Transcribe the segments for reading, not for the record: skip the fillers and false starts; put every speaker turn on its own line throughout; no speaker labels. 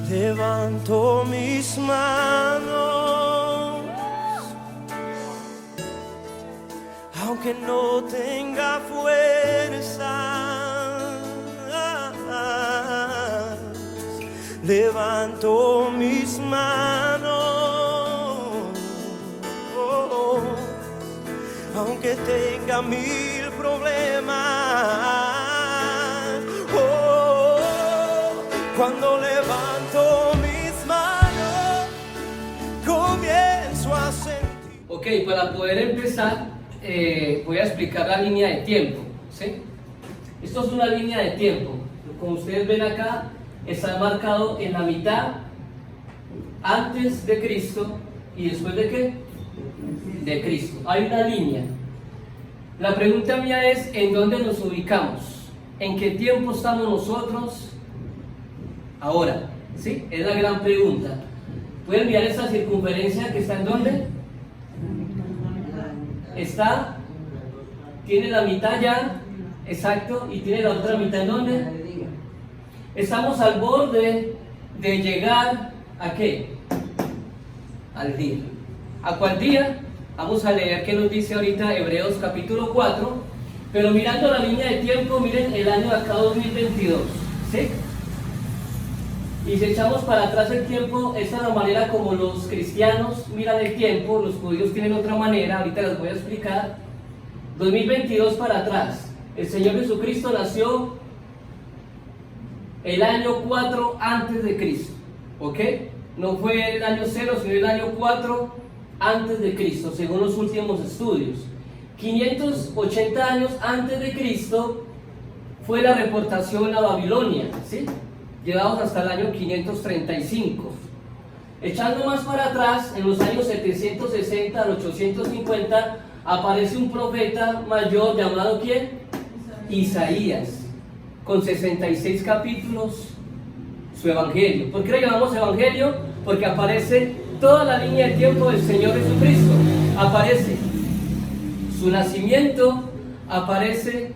Levanto mis manos, aunque no tenga fuerza. Levanto mis manos, aunque tenga mil problemas. Cuando levanto mis manos, comienzo a sentir.
Ok, para poder empezar, voy a explicar la línea de tiempo, ¿sí? Esto es una línea de tiempo. Como ustedes ven acá, está marcado en la mitad, antes de Cristo y después de ¿qué? De Cristo. Hay una línea. La pregunta mía es, ¿en dónde nos ubicamos? ¿En qué tiempo estamos nosotros ahora? ¿Sí? Es la gran pregunta. ¿Pueden mirar esta circunferencia que está en dónde? Está, tiene la mitad ya, exacto, y tiene la otra mitad en dónde? Estamos al borde de llegar ¿a qué? Al día. ¿A cuál día? Vamos a leer qué nos dice ahorita Hebreos capítulo 4, pero mirando la línea de tiempo, miren el año de acá 2022, ¿sí? Y si echamos para atrás el tiempo, esta es la manera como los cristianos miran el tiempo, los judíos tienen otra manera, ahorita les voy a explicar. 2022 para atrás, el Señor Jesucristo nació el año 4 antes de Cristo, ¿ok? No fue el año 0, sino el año 4 antes de Cristo, según los últimos estudios. 580 años antes de Cristo fue la deportación a Babilonia, ¿sí? Llegados hasta el año 535. Echando más para atrás, en los años 760 al 850, aparece un profeta mayor llamado ¿quién? Isaías, con 66 capítulos, su evangelio. ¿Por qué lo llamamos evangelio? Porque aparece toda la línea de tiempo del Señor Jesucristo. Aparece su nacimiento, aparece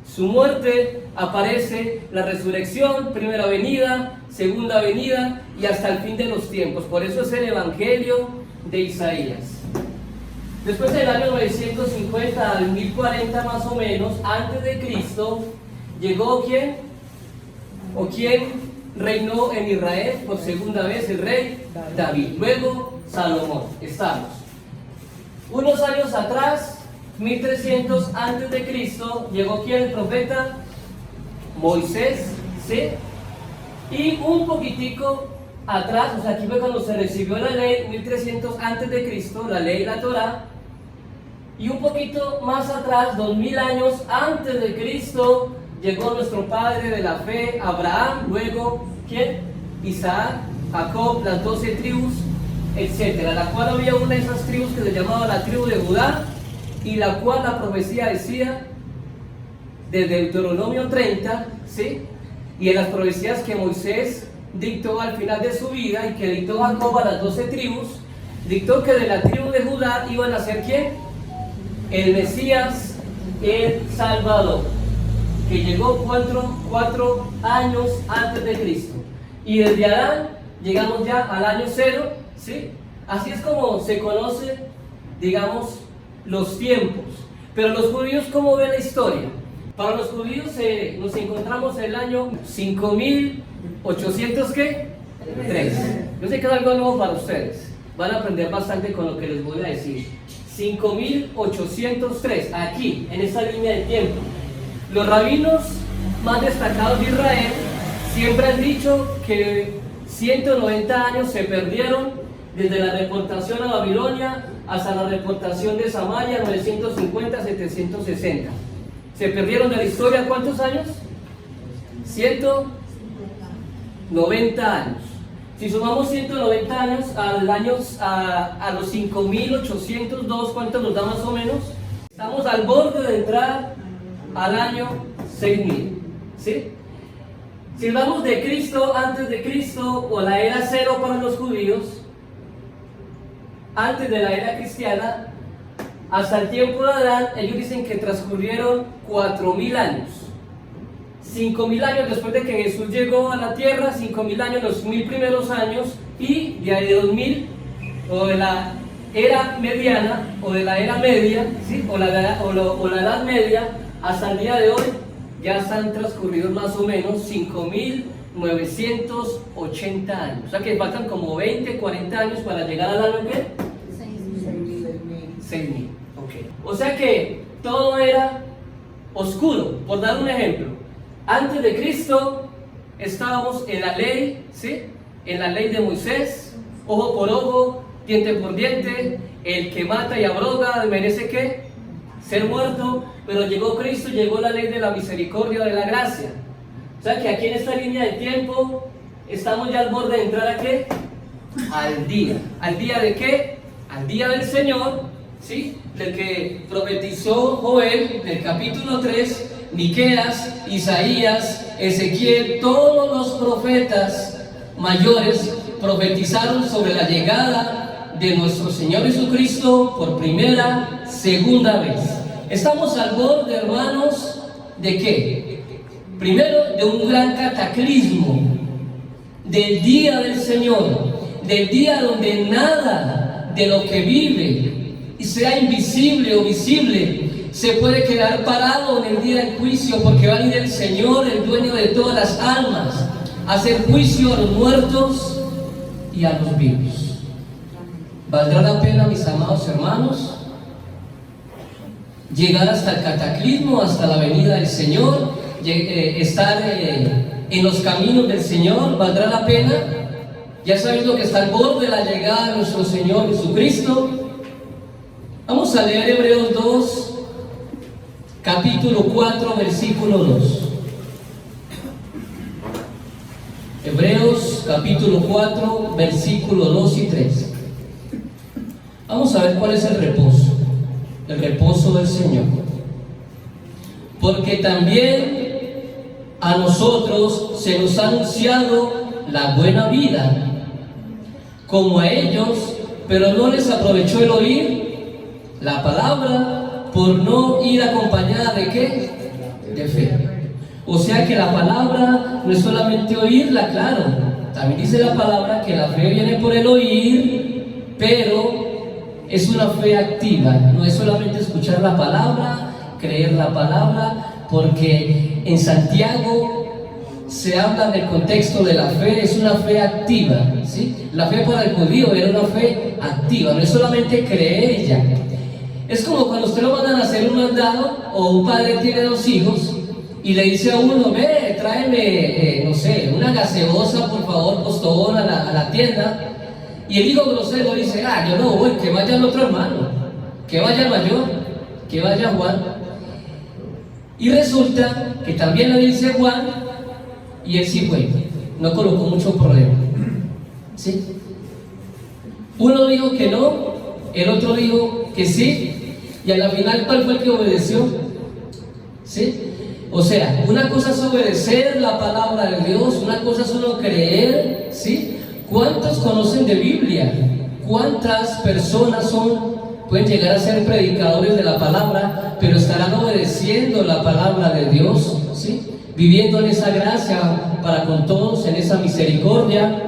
su muerte, aparece la resurrección, primera venida, segunda venida y hasta el fin de los tiempos. Por eso es el evangelio de Isaías. Después del año 950 al 1040 más o menos, antes de Cristo, llegó ¿quién? ¿O quién reinó en Israel por segunda vez? El rey David. Luego Salomón. Estamos. Unos años atrás, 1300 antes de Cristo, llegó ¿quién? El profeta Moisés, ¿sí? Y un poquitico atrás, o sea, aquí fue cuando se recibió la ley, 1300 antes de Cristo, la ley, la Torá. Y un poquito más atrás, 2000 años antes de Cristo, llegó nuestro padre de la fe, Abraham. Luego, ¿quién? Isaac, Jacob, las 12 tribus, etcétera. La cual había una de esas tribus que se llamaba la tribu de Judá, y la cual la profecía decía, desde Deuteronomio 30, ¿sí? Y en las profecías que Moisés dictó al final de su vida y que dictó Jacob a las 12 tribus, dictó que de la tribu de Judá iban a ser ¿quién? El Mesías, el Salvador, que llegó cuatro años antes de Cristo. Y desde Adán llegamos ya al año 0, ¿sí? Así es como se conoce, digamos, los tiempos. Pero los judíos, ¿cómo ven la historia? Para los judíos nos encontramos en el año 5800 ¿qué? 3. Yo sé que es algo nuevo para ustedes. Van a aprender bastante con lo que les voy a decir. 5803, aquí, en esta línea de tiempo. Los rabinos más destacados de Israel siempre han dicho que 190 años se perdieron desde la deportación a Babilonia hasta la deportación de Samaria, 950-760. Se perdieron de la historia, ¿cuántos años? 190 años. Si sumamos 190 años a los 5802, ¿cuánto nos da más o menos? Estamos al borde de entrar al año 6000, ¿sí? Si hablamos de Cristo, antes de Cristo, o la era 0 para los judíos, antes de la era cristiana, hasta el tiempo de Adán, ellos dicen que transcurrieron 4000 años. 5.000 años después de que Jesús llegó a la tierra, 5.000 años, los 1.000 primeros años, y de ahí de 2.000, o de la era mediana, o de la era media, ¿sí? o la edad media, hasta el día de hoy, ya están transcurridos más o menos 5.980 años. O sea que faltan como 20, 40 años para llegar al año ¿qué? 6.000. Okay. O sea que todo era oscuro. Por dar un ejemplo, antes de Cristo estábamos en la ley, ¿sí? En la ley de Moisés, ojo por ojo, diente por diente, el que mata y abroga merece ¿qué? Ser muerto. Pero llegó Cristo, llegó la ley de la misericordia, de la gracia. O sea que aquí en esta línea de tiempo estamos ya al borde de entrar ¿a qué? Al día. ¿Al día de qué? Al día del Señor, ¿sí? Del que profetizó Joel, del capítulo 3, Miqueas, Isaías, Ezequiel, todos los profetas mayores profetizaron sobre la llegada de nuestro Señor Jesucristo por primera, segunda vez. Estamos al borde, hermanos, ¿de qué? Primero, de un gran cataclismo, del día del Señor, del día donde nada de lo que vive, sea invisible o visible, se puede quedar parado en el día del juicio, porque va a venir el Señor, el dueño de todas las almas, a hacer juicio a los muertos y a los vivos. ¿Valdrá la pena, mis amados hermanos, llegar hasta el cataclismo, hasta la venida del Señor, estar en los caminos del Señor? ¿Valdrá la pena? Ya sabiendo que está al borde de la llegada de nuestro Señor Jesucristo. Vamos a leer Hebreos 2, capítulo 4, versículo 2. Hebreos capítulo 4, versículo 2 y 3. Vamos a ver cuál es el reposo del Señor. Porque también a nosotros se nos ha anunciado la buena vida, como a ellos, pero no les aprovechó el oír la palabra, por no ir acompañada de ¿qué? De fe. O sea que la palabra no es solamente oírla, claro, también dice la palabra que la fe viene por el oír, pero es una fe activa, no es solamente escuchar la palabra, creer la palabra, porque en Santiago se habla del contexto de la fe, es una fe activa, ¿sí? La fe para el judío era una fe activa, no es solamente creer y ya. Es como cuando usted lo mandan a hacer un mandado, o un padre tiene 2 hijos y le dice a uno: ve, tráeme, no sé, una gaseosa, por favor, postobón a la tienda. Y el hijo grosero dice: ah, yo no voy, que vaya el otro hermano, que vaya el mayor, que vaya Juan. Y resulta que también le dice Juan, y él sí fue, no colocó mucho problema, ¿sí? Uno dijo que no, el otro dijo que sí, y a la final, ¿cuál fue el que obedeció? ¿Sí? O sea, una cosa es obedecer la palabra de Dios, una cosa es uno creer, ¿sí? ¿Cuántos conocen de Biblia? ¿Cuántas personas pueden llegar a ser predicadores de la palabra, pero estarán obedeciendo la palabra de Dios, ¿sí? Viviendo en esa gracia para con todos, en esa misericordia?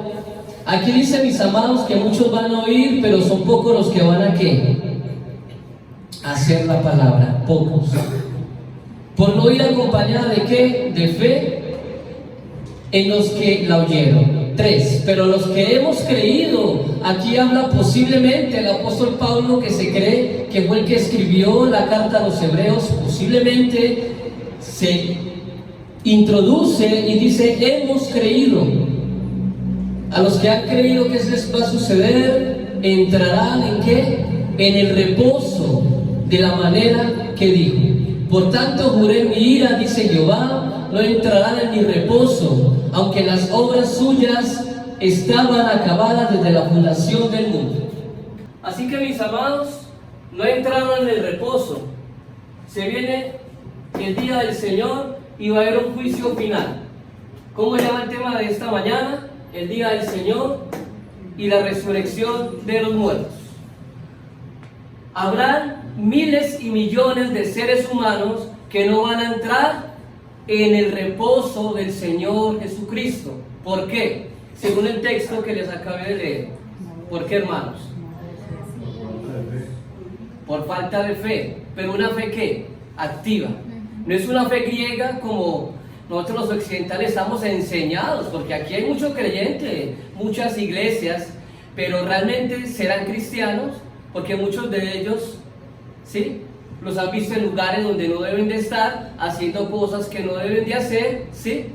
Aquí dice, mis amados, que muchos van a oír, pero son pocos los que van a ¿qué? A hacer la palabra, pocos. Por no ir acompañada de ¿qué? De fe en los que la oyeron. 3, pero los que hemos creído, aquí habla posiblemente el apóstol Pablo, que se cree que fue el que escribió la carta a los hebreos, posiblemente se introduce y dice: hemos creído. A los que han creído que eso les va a suceder, entrarán ¿en qué? En el reposo, de la manera que dijo. Por tanto juré en mi ira, dice Jehová, no entrarán en mi reposo, aunque las obras suyas estaban acabadas desde la fundación del mundo. Así que, mis amados, no entraron en el reposo. Se viene el día del Señor y va a haber un juicio final. ¿Cómo llama el tema de esta mañana? El día del Señor y la resurrección de los muertos. Habrán miles y millones de seres humanos que no van a entrar en el reposo del Señor Jesucristo. ¿Por qué? Según el texto que les acabé de leer. ¿Por qué, hermanos? Por falta de fe. Pero una fe ¿qué? Activa. No es una fe griega como nosotros los occidentales estamos enseñados, porque aquí hay mucho creyente, muchas iglesias, pero realmente serán cristianos, porque muchos de ellos, ¿sí?, los han visto en lugares donde no deben de estar, haciendo cosas que no deben de hacer, ¿sí?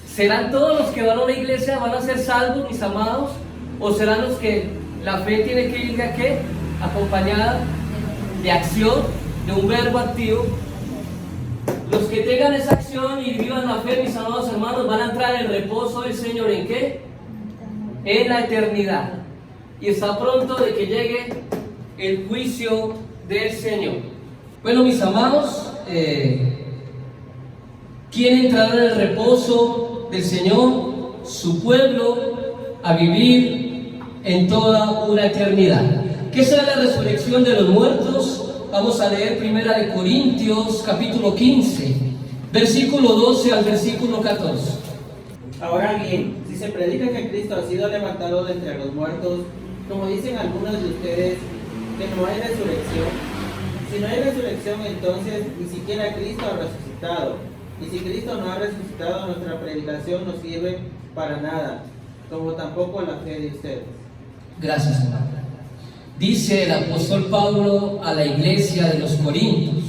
¿Serán todos los que van a una iglesia van a ser salvos, mis amados? ¿O serán los que la fe tiene que ir a qué? Acompañada de acción, de un verbo activo. Los que tengan esa acción y vivan la fe, mis amados hermanos, van a entrar en el reposo del Señor. ¿En qué? En la eternidad. Y está pronto de que llegue el juicio del Señor. Bueno, mis amados, ¿quién entrará en el reposo del Señor? Su pueblo, a vivir en toda una eternidad. ¿Qué será la resurrección de los muertos? Vamos a leer 1 Corintios capítulo 15, versículo 12 al versículo 14.
Ahora bien, si se predica que Cristo ha sido levantado de entre los muertos, como dicen algunos de ustedes, que no hay resurrección. Si no hay resurrección, entonces ni siquiera Cristo ha resucitado. Y si Cristo no ha resucitado, nuestra predicación no sirve para nada, como tampoco la fe de ustedes.
Gracias, hermano. Dice el apóstol Pablo a la iglesia de los Corintios: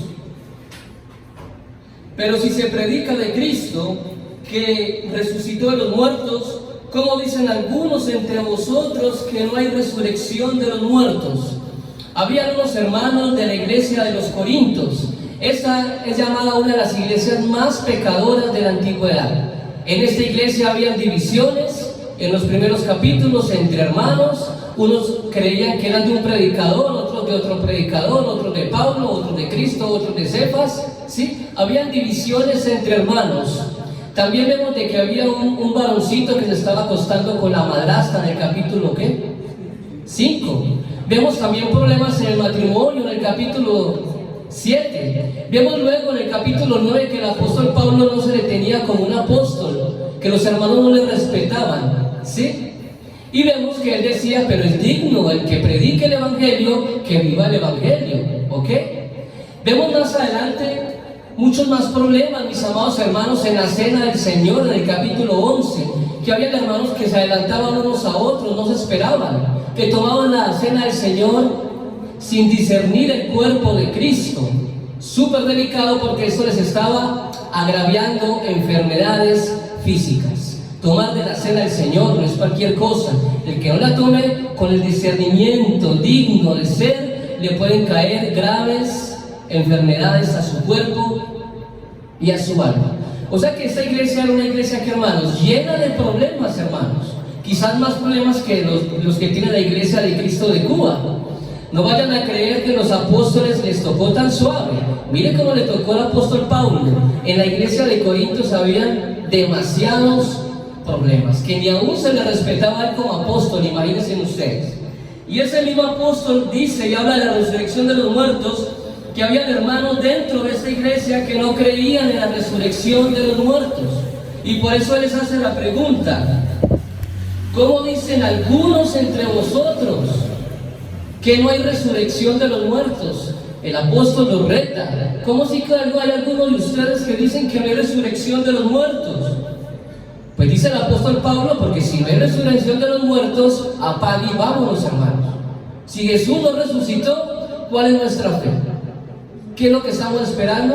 pero si se predica de Cristo, que resucitó de los muertos, ¿cómo dicen algunos entre vosotros que no hay resurrección de los muertos? Había unos hermanos de la iglesia de los Corintios. Esta es llamada una de las iglesias más pecadoras de la antigüedad. En esta iglesia habían divisiones en los primeros capítulos entre hermanos. Unos creían que eran de un predicador, otros de otro predicador, otros de Pablo, otros de Cristo, otros de Cefas, ¿sí? Habían divisiones entre hermanos. También vemos de que había un varoncito que se estaba acostando con la madrastra en el capítulo ¿qué? 5. Vemos también problemas en el matrimonio en el capítulo 7. Vemos luego en el capítulo 9 que el apóstol Pablo no se le tenía como un apóstol, que los hermanos no le respetaban, ¿sí? Y vemos que él decía, pero es digno el que predique el evangelio, que viva el evangelio, ¿ok? Vemos más adelante muchos más problemas, mis amados hermanos, en la cena del Señor, en el capítulo 11, que había hermanos que se adelantaban unos a otros, no se esperaban, que tomaban la cena del Señor sin discernir el cuerpo de Cristo. Súper delicado, porque eso les estaba agraviando enfermedades físicas. Tomar de la cena del Señor no es cualquier cosa. El que no la tome con el discernimiento digno de ser, le pueden caer graves enfermedades a su cuerpo y a su alma. O sea que esta iglesia era una iglesia que, hermanos, llena de problemas, hermanos. Quizás más problemas que los que tiene la iglesia de Cristo de Cuba. No vayan a creer que los apóstoles les tocó tan suave. Mire cómo le tocó al apóstol Pablo. En la iglesia de Corintios habían demasiados problemas, que ni aún se le respetaba a él como apóstol, imagínense ustedes. Y ese mismo apóstol dice y habla de la resurrección de los muertos, que había hermanos dentro de esta iglesia que no creían en la resurrección de los muertos. Y por eso él les hace la pregunta: ¿cómo dicen algunos entre vosotros que no hay resurrección de los muertos? El apóstol los reta: ¿cómo si que hay algunos de ustedes que dicen que no hay resurrección de los muertos? Pues dice el apóstol Pablo, porque si no hay resurrección de los muertos, apague y vámonos, hermanos. Si Jesús no resucitó, ¿cuál es nuestra fe? ¿Qué es lo que estamos esperando?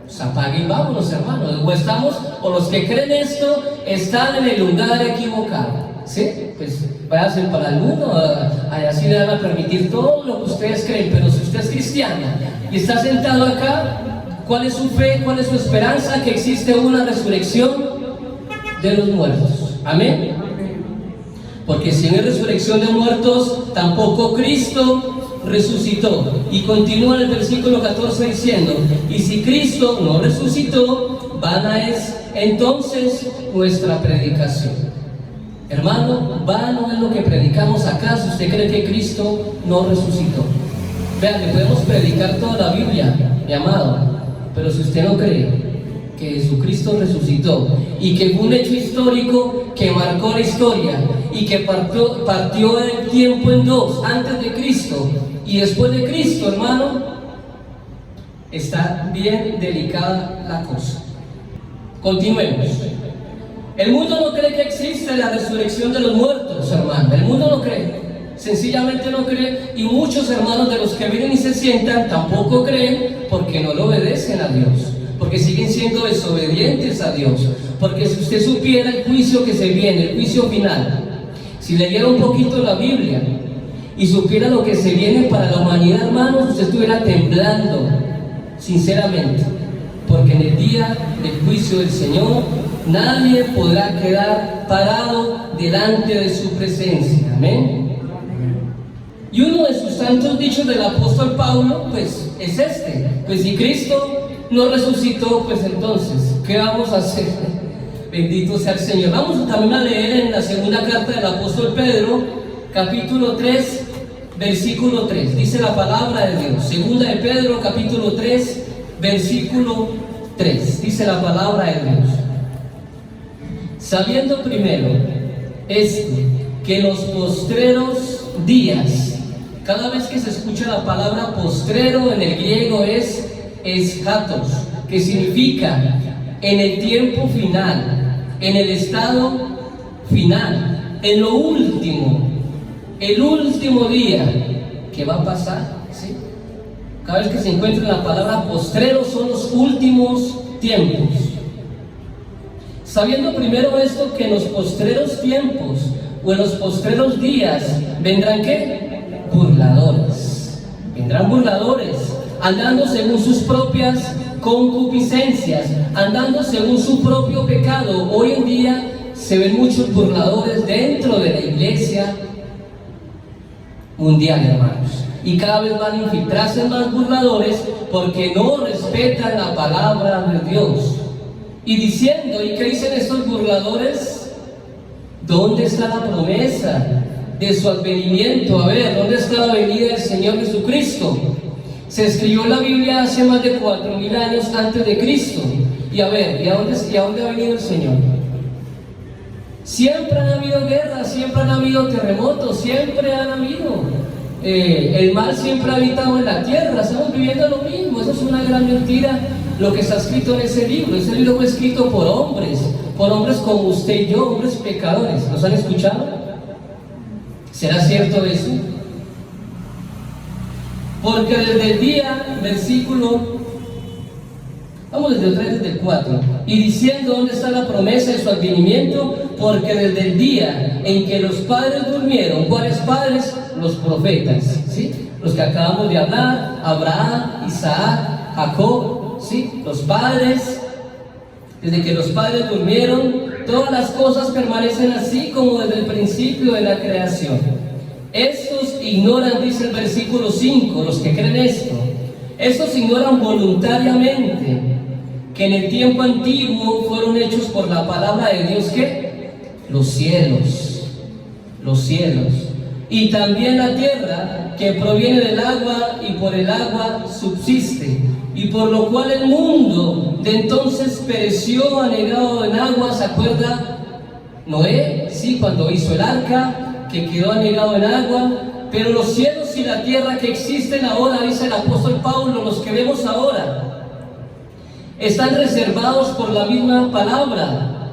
Pues apague y vámonos, hermanos. O los que creen esto están en el lugar equivocado, ¿sí? Pues váyanse para el mundo, así le van a permitir todo lo que ustedes creen. Pero si usted es cristiano y está sentado acá, ¿cuál es su fe? ¿Cuál es su esperanza? Que existe una resurrección de los muertos. Amén. Porque si no hay resurrección de muertos, tampoco Cristo resucitó. Y continúa en el versículo 14 diciendo: y si Cristo no resucitó, vana es entonces nuestra predicación. Hermano, vano es lo que predicamos acá si usted cree que Cristo no resucitó. Vean, le podemos predicar toda la Biblia, mi amado, pero si usted no cree que Jesucristo resucitó y que fue un hecho histórico que marcó la historia y que partió el tiempo en dos, antes de Cristo y después de Cristo, hermano, está bien delicada la cosa. Continuemos. El mundo no cree que existe la resurrección de los muertos, hermano. El mundo no cree. Sencillamente no cree, y muchos hermanos de los que vienen y se sientan tampoco creen porque no le obedecen a Dios, porque siguen siendo desobedientes a Dios. Porque si usted supiera el juicio que se viene, el juicio final, si leyera un poquito la Biblia y supiera lo que se viene para la humanidad, hermanos, usted estuviera temblando, sinceramente, porque en el día del juicio del Señor nadie podrá quedar parado delante de su presencia. Amén. Y uno de sus tantos dichos del apóstol Pablo, pues, es este. Pues si Cristo no resucitó, pues entonces, ¿qué vamos a hacer? Bendito sea el Señor. Vamos también a leer en la segunda carta del apóstol Pedro, capítulo 3, versículo 3. Dice la palabra de Dios. Segunda de Pedro, capítulo 3, versículo 3. Dice la palabra de Dios. Sabiendo primero que los postreros días, cada vez que se escucha la palabra postrero en el griego es eschatos, que significa en el tiempo final, en el estado final, en lo último, el último día que va a pasar, ¿sí? Cada vez que se encuentra la palabra postrero son los últimos tiempos. Sabiendo primero esto, que en los postreros tiempos o en los postreros días vendrán ¿qué? Burladores. Vendrán burladores, andando según sus propias concupiscencias, andando según su propio pecado. Hoy en día se ven muchos burladores dentro de la iglesia mundial, hermanos, y cada vez van a infiltrarse más burladores porque no respetan la palabra de Dios. Y diciendo, ¿y qué dicen estos burladores? ¿Dónde está la promesa de su advenimiento? A ver, ¿dónde está la venida del Señor Jesucristo? Se escribió la Biblia hace más de 4.000 años antes de Cristo. Y a ver, ¿y a dónde ha venido el Señor? Siempre han habido guerras, siempre han habido terremotos, siempre han habido. El mal siempre ha habitado en la tierra, estamos viviendo lo mismo. Eso es una gran mentira, lo que está escrito en ese libro. Ese libro fue escrito por hombres como usted y yo, hombres pecadores. ¿Los han escuchado? ¿Será cierto eso? Porque desde el día, vamos desde el 4, y diciendo dónde está la promesa de su advenimiento, porque desde el día en que los padres durmieron, ¿cuáles padres? Los profetas, ¿sí? Los que acabamos de hablar, Abraham, Isaac, Jacob, ¿sí? Los padres, desde que los padres durmieron, todas las cosas permanecen así como desde el principio de la creación. Estos ignoran, dice el versículo 5, los que creen esto, estos ignoran voluntariamente que en el tiempo antiguo fueron hechos por la palabra de Dios, ¿qué? Los cielos, y también la tierra, que proviene del agua y por el agua subsiste, y por lo cual el mundo de entonces pereció anegado en agua. ¿Se acuerda Noé? Sí, cuando hizo el arca, que quedó anegado en agua. Pero los cielos y la tierra que existen ahora, dice el apóstol Pablo, los que vemos ahora, están reservados por la misma palabra,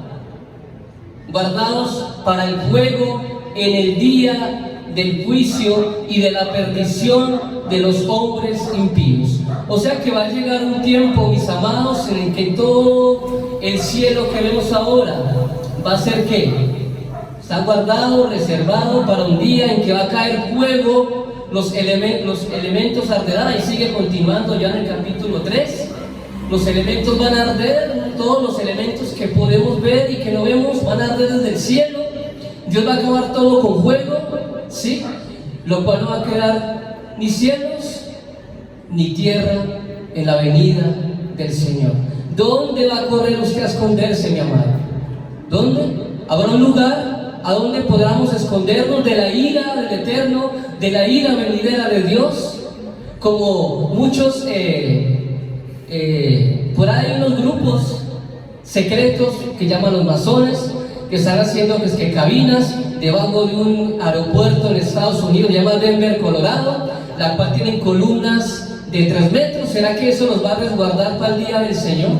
guardados para el fuego en el día del juicio y de la perdición de los hombres impíos. O sea que va a llegar un tiempo, mis amados, en el que todo el cielo que vemos ahora va a ser ¿qué? Está guardado, reservado para un día en que va a caer fuego, los elementos arderán. Y sigue continuando ya en el capítulo 3. Los elementos van a arder, todos los elementos que podemos ver y que no vemos van a arder desde el cielo. Dios va a acabar todo con fuego, ¿sí? Lo cual no va a quedar ni cielos ni tierra en la venida del Señor. ¿Dónde va a correr usted a esconderse, mi amado? ¿Dónde? ¿Habrá un lugar a donde podamos escondernos de la ira del Eterno, de la ira venidera de Dios? Como muchos, por ahí hay unos grupos secretos que llaman los masones, que están haciendo pues, que cabinas debajo de un aeropuerto en Estados Unidos, se llama Denver, Colorado, la cual tienen columnas de 3 metros. ¿Será que eso los va a resguardar para el día del Señor?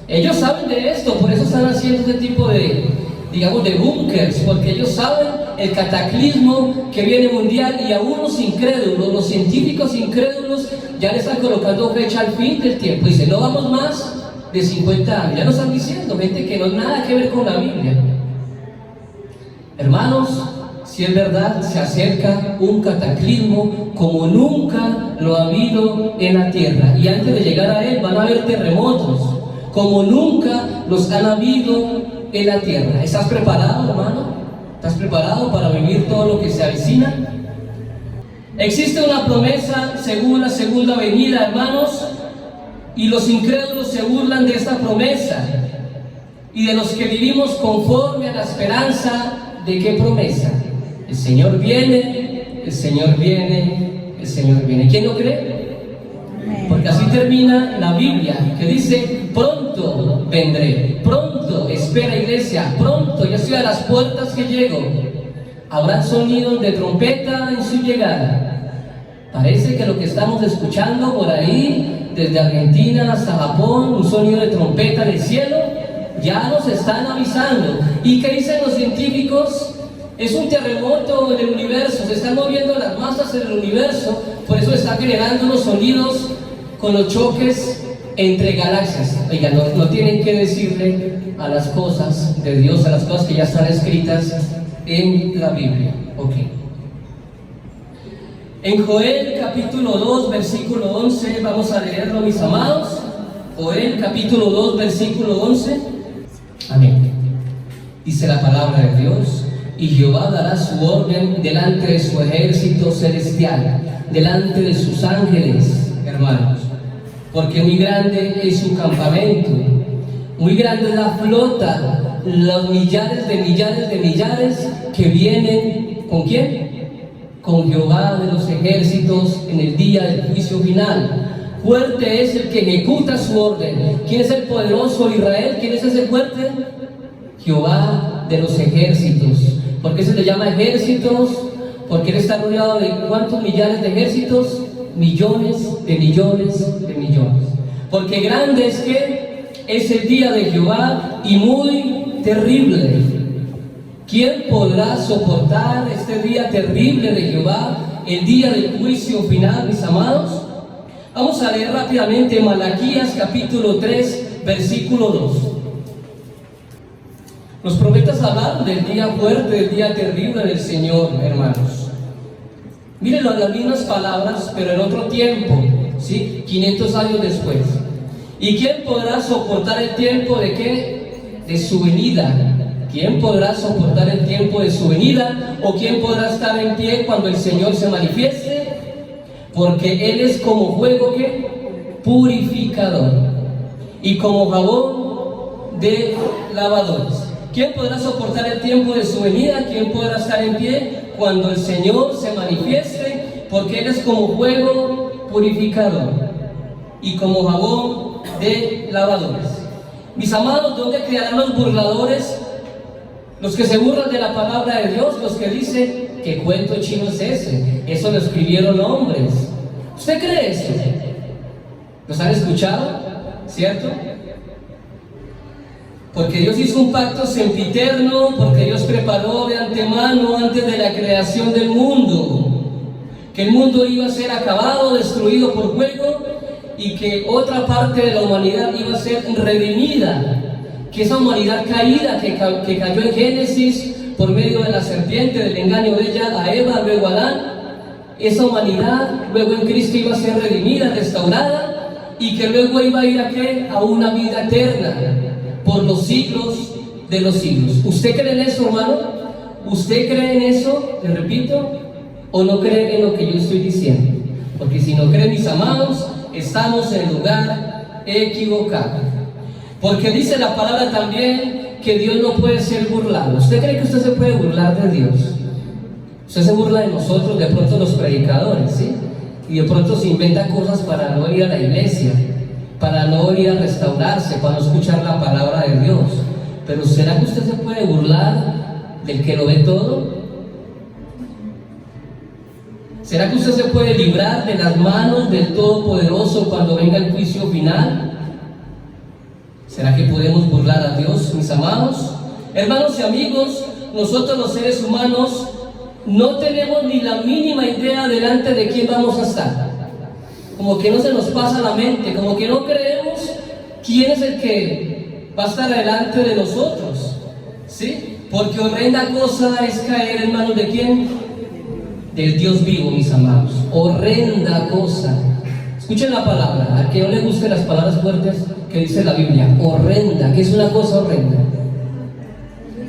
Ellos saben de esto, por eso están haciendo este tipo de, digamos, de búnkers, porque ellos saben el cataclismo que viene mundial, y aún los incrédulos, los científicos incrédulos, ya le están colocando fecha al fin del tiempo. Dicen, no vamos más de 50 años. Ya nos están diciendo, gente que no tiene nada que ver con la Biblia. Hermanos, si es verdad, se acerca un cataclismo como nunca lo ha habido en la tierra, y antes de llegar a él van a haber terremotos como nunca los han habido en la tierra. ¿Estás preparado, hermano? ¿Estás preparado para vivir todo lo que se avecina? Existe una promesa según la segunda venida, hermanos, y los incrédulos se burlan de esta promesa, y de los que vivimos conforme a la esperanza de qué promesa. El Señor viene, el Señor viene, el Señor viene. ¿Quién lo cree? Porque así termina la Biblia, que dice, pronto vendré, pronto, espera iglesia, pronto, ya estoy a las puertas que llego. Habrá sonidos de trompeta en su llegada. Parece que lo que estamos escuchando por ahí, desde Argentina hasta Japón, un sonido de trompeta en el cielo, ya nos están avisando. ¿Y qué dicen los científicos? Es un terremoto en el universo, se están moviendo las masas en el universo, por eso está generando unos sonidos con los choques entre galaxias. Oiga, no tienen que decirle a las cosas de Dios, a las cosas que ya están escritas en la Biblia. Ok. En Joel capítulo 2, versículo 11, vamos a leerlo, mis amados. Joel capítulo 2, versículo 11. Amén. Dice la palabra de Dios: y Jehová dará su orden delante de su ejército celestial, delante de sus ángeles, hermanos, porque muy grande es su campamento, muy grande es la flota, los millares de millares de millares que vienen, ¿con quién? Con Jehová de los ejércitos en el día del juicio final. Fuerte es el que ejecuta su orden. ¿Quién es el poderoso Israel? ¿Quién es ese fuerte? Jehová de los ejércitos. ¿Por qué se le llama ejércitos? Porque él está rodeado de ¿cuántos millares de ejércitos? Millones de millones de millones. Porque grande es que es el día de Jehová y muy terrible. ¿Quién podrá soportar este día terrible de Jehová, el día del juicio final, mis amados? Vamos a leer rápidamente Malaquías capítulo 3, versículo 2. Los profetas hablaron del día fuerte, del día terrible del Señor, hermanos. Mírenlo, las mismas palabras, pero en otro tiempo, ¿sí? 500 años después. ¿Y quién podrá soportar el tiempo de qué? De su venida. ¿Quién podrá soportar el tiempo de su venida? ¿O quién podrá estar en pie cuando el Señor se manifieste? Porque Él es como fuego que purificador y como jabón de lavadores. ¿Quién podrá soportar el tiempo de su venida? ¿Quién podrá estar en pie cuando el Señor se manifieste? Porque Él es como fuego purificador y como jabón de lavadores. Mis amados, ¿dónde quedarán los burladores? Los que se burlan de la palabra de Dios, los que dicen, ¿qué cuento chino es ese? Eso lo escribieron hombres. ¿Usted cree eso? ¿Los han escuchado? ¿Cierto? Porque Dios hizo un pacto sempiterno, porque Dios preparó de antemano, antes de la creación del mundo, que el mundo iba a ser acabado, destruido por fuego, y que otra parte de la humanidad iba a ser redimida. Que esa humanidad caída que cayó en Génesis por medio de la serpiente, del engaño de ella a Eva, luego a Adán, esa humanidad luego en Cristo iba a ser redimida, restaurada, y que luego iba a ir a ¿qué? A una vida eterna por los siglos de los siglos. ¿Usted cree en eso, hermano? ¿Usted cree en eso? Le repito, ¿o no cree en lo que yo estoy diciendo? Porque si no creen, mis amados, estamos en el lugar equivocado. Porque dice la palabra también que Dios no puede ser burlado. ¿Usted cree que usted se puede burlar de Dios? Usted se burla de nosotros, de pronto los predicadores, ¿sí? Y de pronto se inventa cosas para no ir a la iglesia. para no venir a restaurarse, para no escuchar la palabra de Dios. Pero ¿será que usted se puede burlar del que lo ve todo? ¿Será que usted se puede librar de las manos del Todopoderoso cuando venga el juicio final? ¿Será que podemos burlar a Dios, mis amados? Hermanos y amigos, nosotros los seres humanos no tenemos ni la mínima idea delante de quién vamos a estar. Como que no se nos pasa la mente, como que no creemos quién es el que va a estar delante de nosotros, ¿sí? Porque horrenda cosa es caer en manos de quién, del Dios vivo, mis amados. Horrenda cosa. Escuchen la palabra, a que no le gusten las palabras fuertes que dice la Biblia. Horrenda, ¿qué es una cosa horrenda?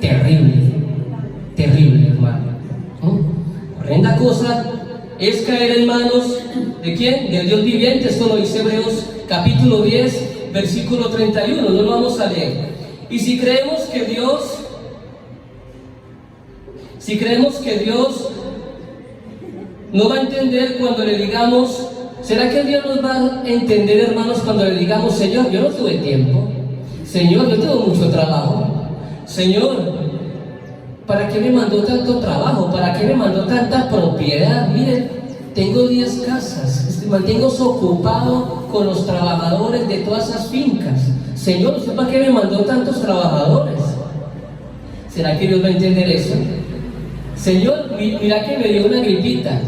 Terrible, terrible, hermano. Horrenda cosa es caer en manos de quién, del Dios viviente. Esto lo dice Hebreos capítulo 10, versículo 31, no lo vamos a leer. Y si creemos que Dios no va a entender cuando le digamos, ¿será que Dios nos va a entender, hermanos, cuando le digamos, Señor, yo no tuve tiempo, Señor, yo tengo mucho trabajo, Señor, ¿para qué me mandó tanto trabajo? ¿Para qué me mandó tanta propiedad? Miren, tengo 10 casas, mantengo ocupado con los trabajadores de todas esas fincas. Señor, ¿usted para qué me mandó tantos trabajadores? ¿Será que Dios va a entender eso? Señor, mira que me dio una gripita.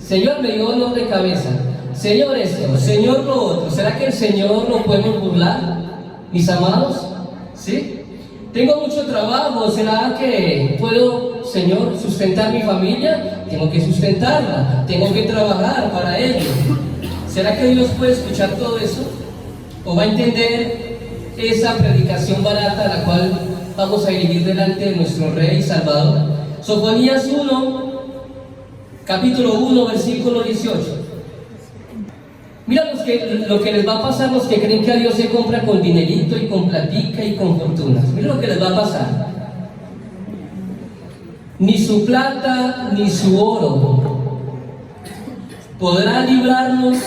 Señor, me dio dolor de cabeza. Señor, esto, Señor, lo otro. ¿Será que el Señor lo podemos burlar, mis amados? ¿Sí? Tengo mucho trabajo. ¿Será que puedo, Señor, sustentar mi familia? Tengo que sustentarla. Tengo que trabajar para ello. ¿Será que Dios puede escuchar todo eso? ¿O va a entender esa predicación barata a la cual vamos a dirigir delante de nuestro Rey y Salvador? Sofonías 1, capítulo 1, versículo 18. Mira lo que les va a pasar a los que creen que a Dios se compra con dinerito y con platica y con fortunas. Mira lo que les va a pasar. Ni su plata ni su oro podrá librarnos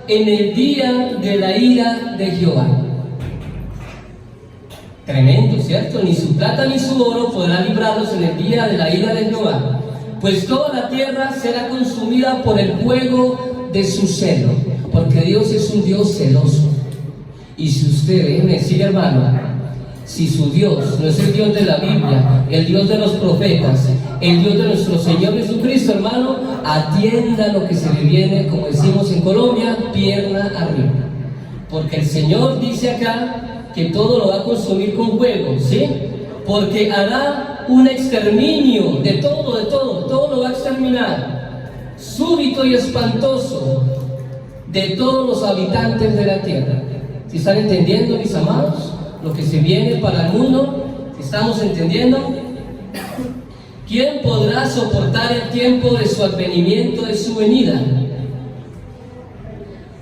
en el día de la ira de Jehová. Tremendo, ¿cierto? Ni su plata ni su oro podrá librarlos en el día de la ira de Jehová, pues toda la tierra será consumida por el fuego de su celo, porque Dios es un Dios celoso. Y si usted, déjeme decir, hermano, si su Dios no es el Dios de la Biblia, el Dios de los profetas, el Dios de nuestro Señor Jesucristo, hermano, atienda lo que se le viene, como decimos en Colombia, pierna arriba. Porque el Señor dice acá que todo lo va a consumir con fuego, ¿sí? Porque hará un exterminio de todo lo va a exterminar, súbito y espantoso, de todos los habitantes de la tierra. ¿Sí están entendiendo, mis amados, lo que se viene para el mundo? ¿Estamos entendiendo? ¿Quién podrá soportar el tiempo de su advenimiento, de su venida?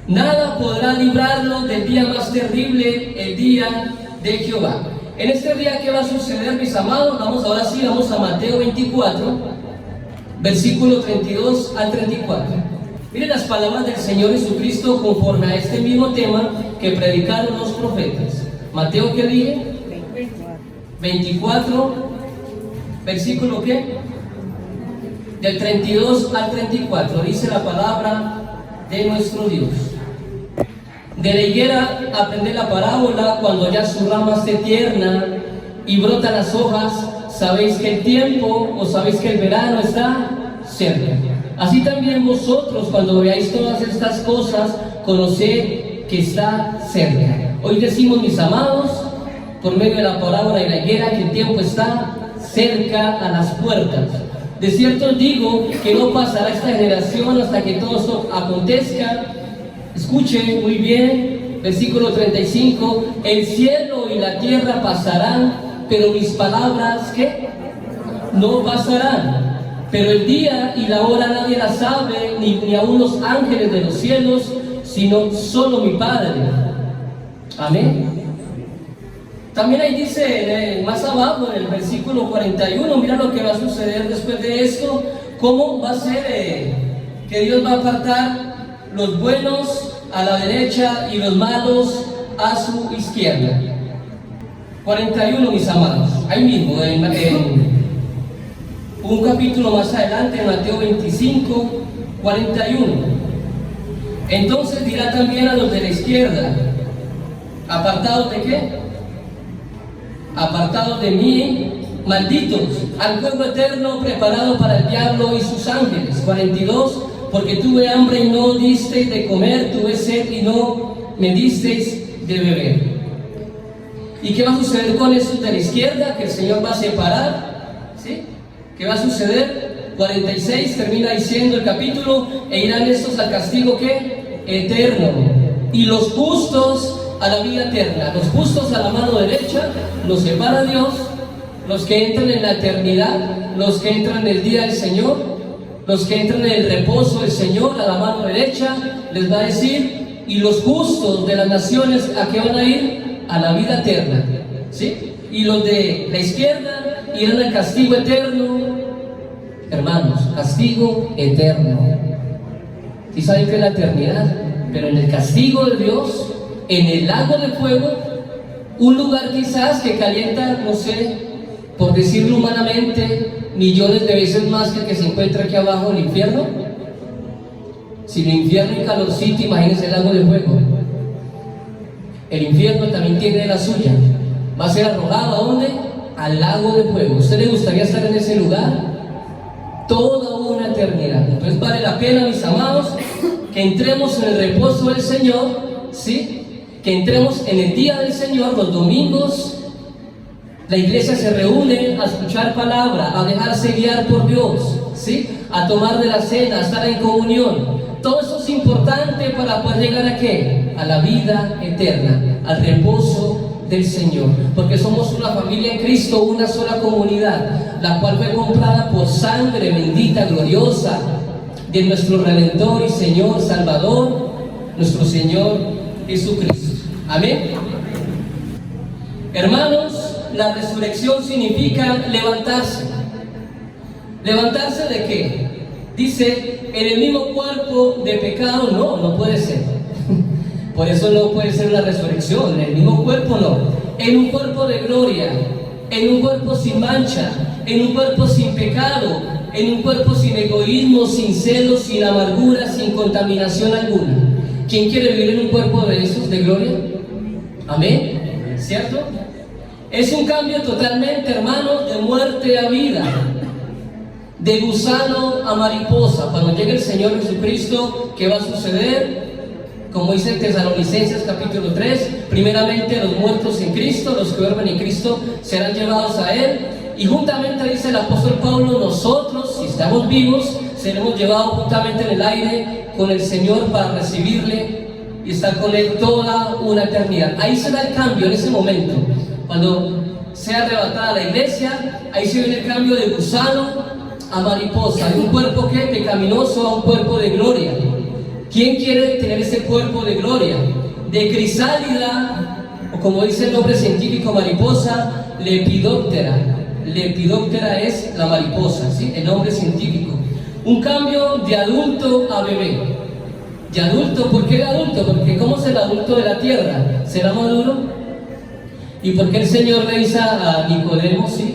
Nada podrá librarlo del día más terrible, el día de Jehová. En este día, ¿qué va a suceder, mis amados? Vamos a Mateo 24, versículo 32 al 34. Miren las palabras del Señor Jesucristo conforme a este mismo tema que predicaron los profetas. Mateo, ¿qué dije? 24, versículo ¿qué? Del 32 al 34, dice la palabra de nuestro Dios. De la higuera aprended la parábola, cuando ya su rama esté tierna y brotan las hojas, sabéis que el tiempo, o sabéis que el verano está cerca. Así también vosotros, cuando veáis todas estas cosas, conoced que está cerca. Hoy decimos, mis amados, por medio de la parábola de la higuera, que el tiempo está cerca a las puertas. De cierto os digo que no pasará esta generación hasta que todo esto acontezca. Escuchen muy bien, versículo 35, el cielo y la tierra pasarán, pero mis palabras, ¿qué? No pasarán. Pero el día y la hora nadie la sabe, ni aun los ángeles de los cielos, sino solo mi Padre. Amén. También ahí dice, más abajo, en el versículo 41, mira lo que va a suceder después de esto, cómo va a ser que Dios va a apartar los buenos a la derecha y los malos a su izquierda. 41, mis amados, ahí mismo, un capítulo más adelante, en Mateo 25, 41. Entonces dirá también a los de la izquierda: ¿apartados de qué? Apartados de mí, malditos, al fuego eterno preparado para el diablo y sus ángeles. 42, porque tuve hambre y no disteis de comer, tuve sed y no me disteis de beber. ¿Y qué va a suceder con esos de la izquierda? Que el Señor va a separar, ¿sí? ¿Qué va a suceder? 46, termina diciendo el capítulo: e irán estos al castigo, ¿qué? Eterno, y los justos a la vida eterna. Los justos a la mano derecha, los separa Dios. Los que entran en la eternidad, los que entran en el día del Señor, los que entran en el reposo del Señor a la mano derecha, les va a decir: y los justos de las naciones, ¿a qué van a ir? A la vida eterna, ¿sí? Y los de la izquierda irán al castigo eterno. Hermanos, castigo eterno. ¿Sí saben qué es la eternidad? Pero en el castigo de Dios, en el lago de fuego, un lugar quizás que calienta, no sé, por decirlo humanamente, millones de veces más que el que se encuentra aquí abajo, el infierno. Si el infierno es calorcito, imagínense el lago de fuego. El infierno también tiene la suya. Va a ser arrojado ¿a dónde? Al lago de fuego. ¿A usted le gustaría estar en ese lugar? Toda una eternidad. Entonces vale la pena, mis amados, que entremos en el reposo del Señor, ¿sí? Que entremos en el día del Señor, los domingos. La iglesia se reúne a escuchar palabra, a dejarse guiar por Dios, ¿sí? A tomar de la cena, a estar en comunión. Todo eso es importante para poder llegar ¿a qué? A la vida eterna, al reposo del Señor. Porque somos una familia en Cristo, una sola comunidad, la cual fue comprada por sangre bendita, gloriosa, de nuestro Redentor y Señor Salvador, nuestro Señor Jesucristo. Amén. Hermanos, la resurrección significa levantarse. ¿Levantarse de qué? Dice, en el mismo cuerpo de pecado. No puede ser. Por eso no puede ser una resurrección. En el mismo cuerpo no. En un cuerpo de gloria, en un cuerpo sin mancha, en un cuerpo sin pecado, en un cuerpo sin egoísmo, sin celos, sin amargura, sin contaminación alguna. ¿Quién quiere vivir en un cuerpo de esos de gloria? Amén. ¿Cierto? Es un cambio totalmente, hermanos, de muerte a vida, de gusano a mariposa. Cuando llegue el Señor Jesucristo, ¿qué va a suceder? Como dice en Tesalonicenses capítulo 3, primeramente los muertos en Cristo, los que duermen en Cristo, serán llevados a Él. Y juntamente, dice el apóstol Pablo, nosotros, si estamos vivos, seremos llevados juntamente en el aire con el Señor para recibirle y estar con Él toda una eternidad. Ahí se da el cambio en ese momento. Cuando sea arrebatada la iglesia, ahí se viene el cambio de gusano a mariposa, de un cuerpo que pecaminoso a un cuerpo de gloria. ¿Quién quiere tener ese cuerpo de gloria? De crisálida, o como dice el nombre científico, mariposa, lepidóptera. Lepidóptera es la mariposa, ¿sí? El nombre científico. Un cambio de adulto a bebé. De adulto, ¿por qué de adulto? Porque ¿cómo es el adulto de la tierra? ¿Será maduro? ¿Y por qué el Señor le dice a Nicodemo, sí,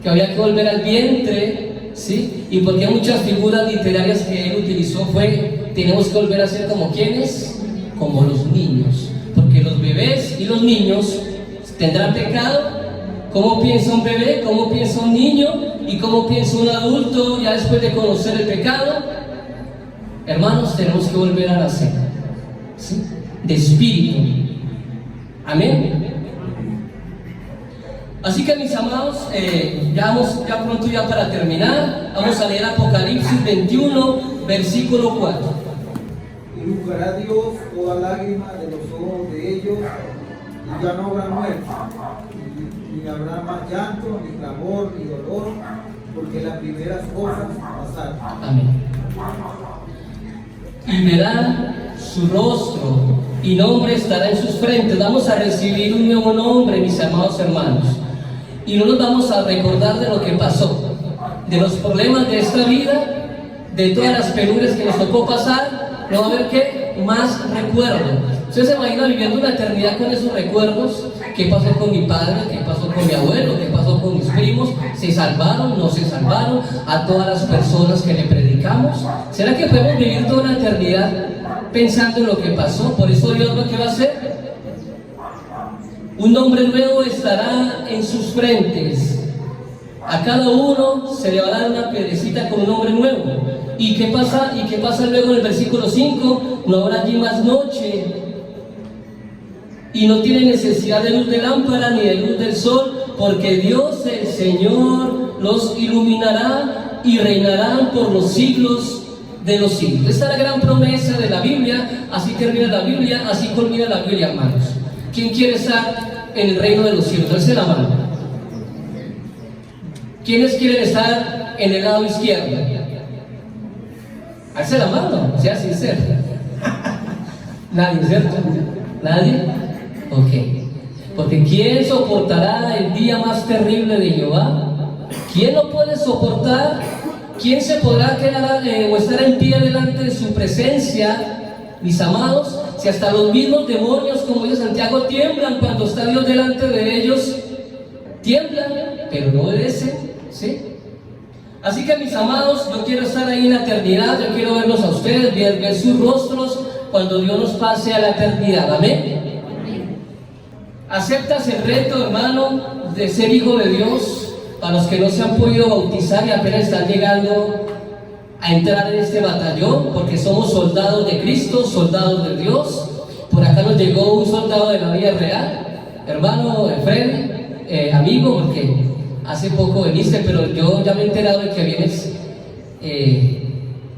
que había que volver al vientre, sí? Y por qué muchas figuras literarias que él utilizó fue, tenemos que volver a ser como quienes, como los niños, porque los bebés y los niños tendrán pecado. ¿Cómo piensa un bebé? ¿Cómo piensa un niño? ¿Y cómo piensa un adulto ya después de conocer el pecado? Hermanos, tenemos que volver a nacer, ¿sí? De espíritu. Amén. Así que, mis amados, ya pronto para terminar, vamos a leer Apocalipsis 21, versículo 4.
Y juzgará Dios toda lágrima de los ojos de ellos, y ya no habrá muerte, ni habrá más llanto, ni clamor, ni dolor, porque las primeras cosas pasaron.
Amén. Y verán su rostro, y nombre estará en sus frentes. Vamos a recibir un nuevo nombre, mis amados hermanos. Y no nos vamos a recordar de lo que pasó, de los problemas de esta vida, de todas las penurias que nos tocó pasar. No va a haber ¿qué? más recuerdo. ¿Usted se imagina viviendo una eternidad con esos recuerdos? ¿Qué pasó con mi padre? ¿Qué pasó con mi abuelo? ¿Qué pasó con mis primos? ¿Se salvaron? ¿No se salvaron? A todas las personas que le predicamos. ¿Será que podemos vivir toda una eternidad pensando en lo que pasó? Por eso Dios lo que va a hacer, un nombre nuevo estará en sus frentes. A cada uno se le va a dar una piedrecita con un nombre nuevo. ¿Y qué pasa? ¿Y qué pasa luego en el versículo 5? No habrá allí más noche, y no tiene necesidad de luz de lámpara ni de luz del sol, porque Dios el Señor los iluminará y reinarán por los siglos de los siglos. Esta es la gran promesa de la Biblia. Así termina la Biblia, así culmina la Biblia, hermanos. ¿Quién quiere estar en el reino de los cielos? Alce la mano. ¿Quiénes quieren estar en el lado izquierdo? Alce la mano, sea sincero. Nadie, ¿cierto? ¿Nadie? Ok. Porque ¿quién soportará el día más terrible de Jehová? ¿Quién lo puede soportar? ¿Quién se podrá quedar o estar en pie delante de su presencia? Mis amados, si hasta los mismos demonios, como dice Santiago, tiemblan cuando está Dios delante de ellos, tiemblan, pero no obedecen, ¿sí? Así que, mis amados, yo quiero estar ahí en la eternidad, yo quiero verlos a ustedes, ver sus rostros cuando Dios nos pase a la eternidad. Amén. ¿Aceptas el reto, hermano, de ser hijo de Dios? Para los que no se han podido bautizar y apenas están llegando a entrar en este batallón, porque somos soldados de Cristo, soldados de Dios. Por acá nos llegó un soldado de la vida real, hermano Fred, amigo, porque hace poco viniste, pero yo ya me he enterado de que vienes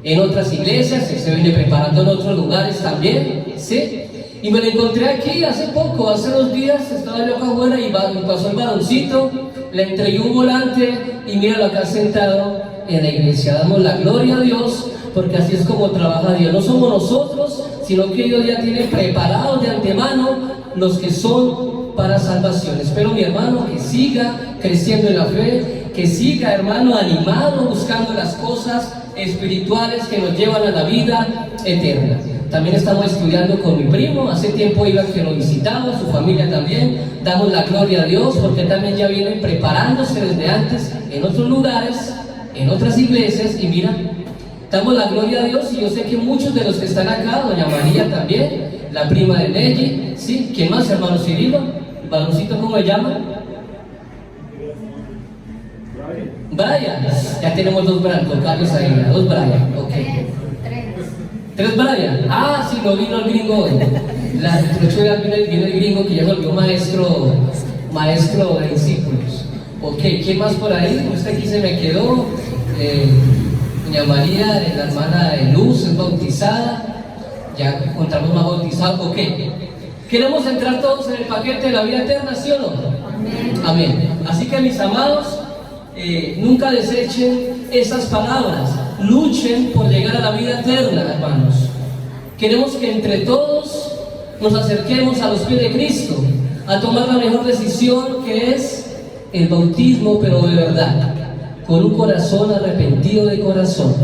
en otras iglesias, se viene preparando en otros lugares también, ¿sí? Y me lo encontré aquí hace poco, hace 2 días, estaba yo acá afuera y me pasó el varoncito, le entregué un volante y míralo acá sentado en la iglesia. Damos la gloria a Dios, porque así es como trabaja Dios. No somos nosotros, sino que Dios ya tiene preparados de antemano los que son para salvación. Espero, mi hermano, que siga creciendo en la fe, que siga, hermano, animado, buscando las cosas espirituales que nos llevan a la vida eterna. También estamos estudiando con mi primo, hace tiempo iba que lo visitaba, su familia también. Damos la gloria a Dios, porque también ya vienen preparándose desde antes en otros lugares, en otras iglesias, y mira, damos la gloria a Dios. Y yo sé que muchos de los que están acá, doña María también, la prima de Nelly, ¿sí? ¿Quién más, hermano Cirilo? ¿El baloncito cómo se llama? Brian. Ya tenemos 2 Carlos ahí, 2 Brian, ok. 3 Brian. Ah, sí, no vino el gringo hoy. La introducción vino el gringo que ya volvió maestro de discípulos. Ok, ¿quién más por ahí? Usted aquí se me quedó. Doña María, la hermana de Luz, es bautizada. Ya encontramos más bautizados. Ok. ¿Queremos entrar todos en el paquete de la vida eterna, sí o no? Amén. Amén. Así que, mis amados, nunca desechen esas palabras. Luchen por llegar a la vida eterna, hermanos. Queremos que entre todos nos acerquemos a los pies de Cristo, a tomar la mejor decisión, que es el bautismo, pero de verdad, con un corazón arrepentido de corazón.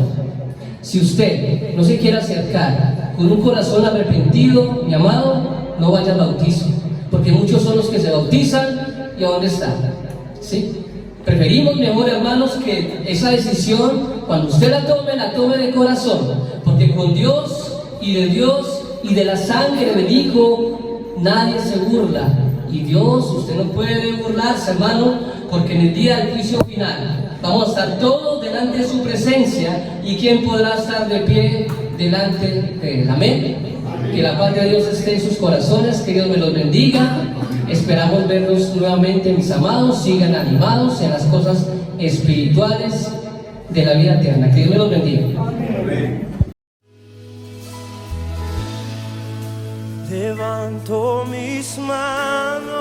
Si usted no se quiere acercar con un corazón arrepentido, mi amado, no vaya al bautismo, porque muchos son los que se bautizan y ¿a dónde están? ¿Sí? Preferimos, mejor, hermanos, que esa decisión, cuando usted la tome de corazón, porque con Dios y de la sangre del Hijo nadie se burla. Y Dios, usted no puede burlarse, hermano, porque en el día del juicio final vamos a estar todos delante de su presencia. ¿Y quién podrá estar de pie delante de él? Amén. Que la paz de Dios esté en sus corazones, que Dios me los bendiga. Esperamos verlos nuevamente, mis amados. Sigan animados en las cosas espirituales de la vida eterna. Que Dios me los bendiga.
Levanto mis manos,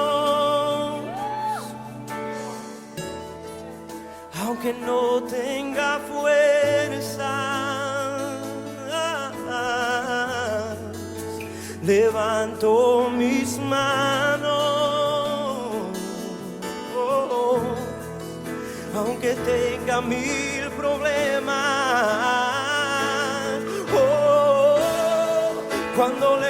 aunque no tenga fuerza. Levanto mis manos, aunque tenga 1000 problemas. cuando